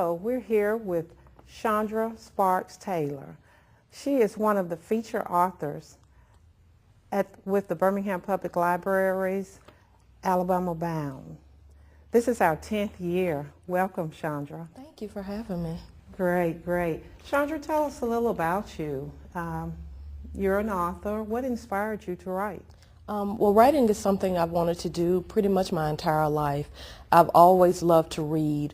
So we're here with Chandra Sparks-Taylor. She is one of the feature authors with the Birmingham Public Library's Alabama Bound. This is our 10th year. Welcome, Chandra. Thank you for having me. Great, great. Chandra, tell us a little about you. You're an author. What inspired you to write? Well, writing is something I've wanted to do pretty much my entire life. I've always loved to read.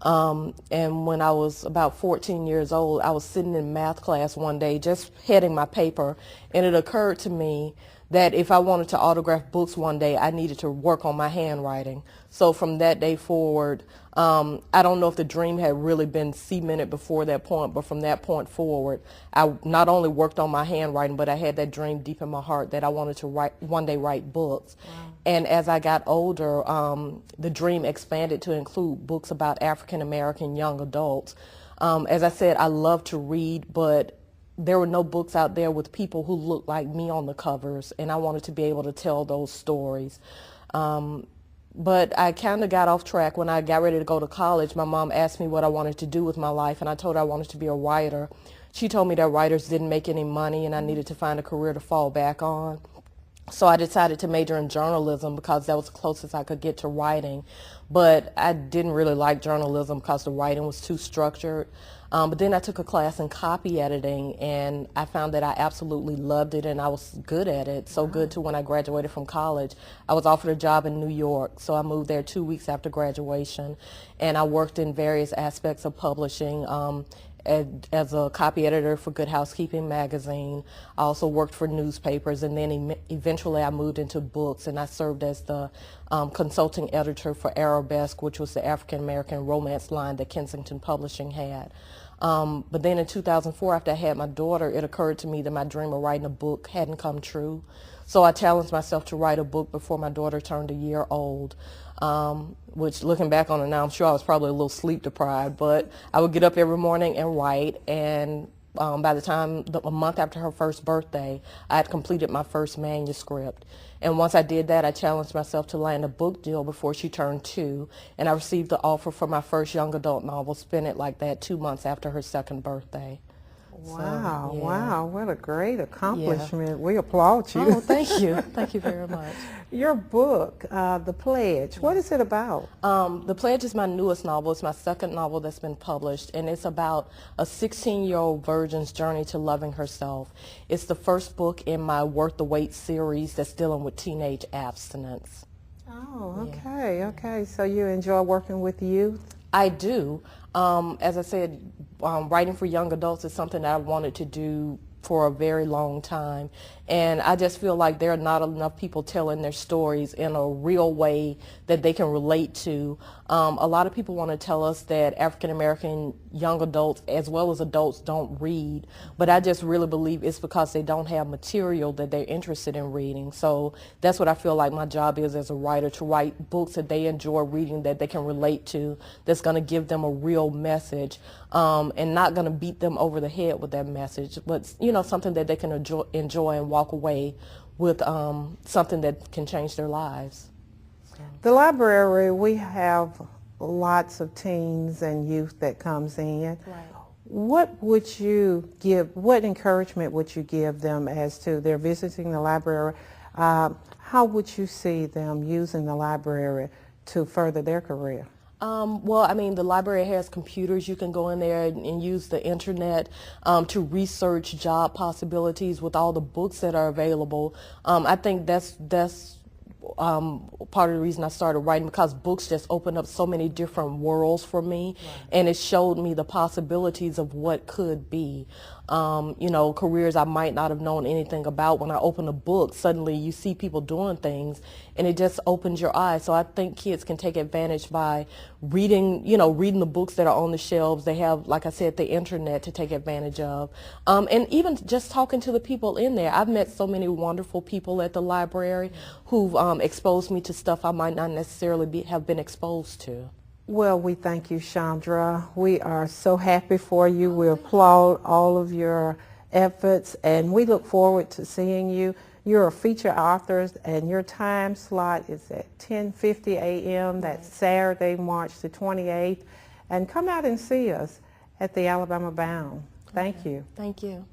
And when I was about 14 years old, I was sitting in math class one day just heading my paper, and it occurred to me that if I wanted to autograph books one day, I needed to work on my handwriting. So from that day forward, I don't know if the dream had really been cemented before that point, but from that point forward, I not only worked on my handwriting, but I had that dream deep in my heart that I wanted to one day write books. Wow. And as I got older, the dream expanded to include books about African American young adults. As I said, I love to read, but there were no books out there with people who looked like me on the covers, and I wanted to be able to tell those stories. But I kind of got off track when I got ready to go to college. My mom asked me what I wanted to do with my life, and I told her I wanted to be a writer. She told me that writers didn't make any money, and I needed to find a career to fall back on. So I decided to major in journalism because that was the closest I could get to writing. But I didn't really like journalism because the writing was too structured. But then I took a class in copy editing, and I found that I absolutely loved it, and I was good at it, so good to when I graduated from college. I was offered a job in New York, so I moved there 2 weeks after graduation, and I worked in various aspects of publishing. As a copy editor for Good Housekeeping magazine. I also worked for newspapers, and then eventually I moved into books, and I served as the consulting editor for Arabesque, which was the African American romance line that Kensington Publishing had. But then in 2004, after I had my daughter, it occurred to me that my dream of writing a book hadn't come true. So I challenged myself to write a book before my daughter turned a year old. Which, looking back on it now, I'm sure I was probably a little sleep deprived, but I would get up every morning and write, and by the time, a month after her first birthday, I had completed my first manuscript. And once I did that, I challenged myself to land a book deal before she turned 2, and I received the offer for my first young adult novel, Spin It Like That, 2 months after her second birthday. Wow, So, yeah. Wow, what a great accomplishment. Yeah. We applaud you. Oh, thank you. Thank you very much. Your book, The Pledge, what is it about? The Pledge is my newest novel. It's my second novel that's been published, and it's about a 16-year-old virgin's journey to loving herself. It's the first book in my Worth the Wait series that's dealing with teenage abstinence. Oh, okay, yeah. Okay. So you enjoy working with youth? I do. As I said, writing for young adults is something that I wanted to do for a very long time, and I just feel like there are not enough people telling their stories in a real way that they can relate to. A lot of people want to tell us that African American young adults as well as adults don't read, but I just really believe it's because they don't have material that they're interested in reading. So that's what I feel like my job is as a writer, to write books that they enjoy reading, that they can relate to, that's going to give them a real message, and not going to beat them over the head with that message, but something that they can enjoy and walk away with, something that can change their lives. The library, we have lots of teens and youth that comes in. Right. What encouragement would you give them as to their visiting the library? How would you see them using the library to further their career? Well, I mean, the library has computers. You can go in there and use the internet to research job possibilities with all the books that are available. I think that's part of the reason I started writing, because books just opened up so many different worlds for me, right. And it showed me the possibilities of what could be. Careers I might not have known anything about. When I open a book, suddenly you see people doing things, and it just opens your eyes. So I think kids can take advantage by reading the books that are on the shelves. They have, like I said, the internet to take advantage of. And even just talking to the people in there. I've met so many wonderful people at the library who've exposed me to stuff I might not necessarily have been exposed to. Well, we thank you, Chandra. We are so happy for you. We applaud all of your efforts, and we look forward to seeing you. You're a feature author, and your time slot is at 10:50 a.m. That's Saturday, March the 28th. And come out and see us at the Alabama Bound. Thank you. Thank you.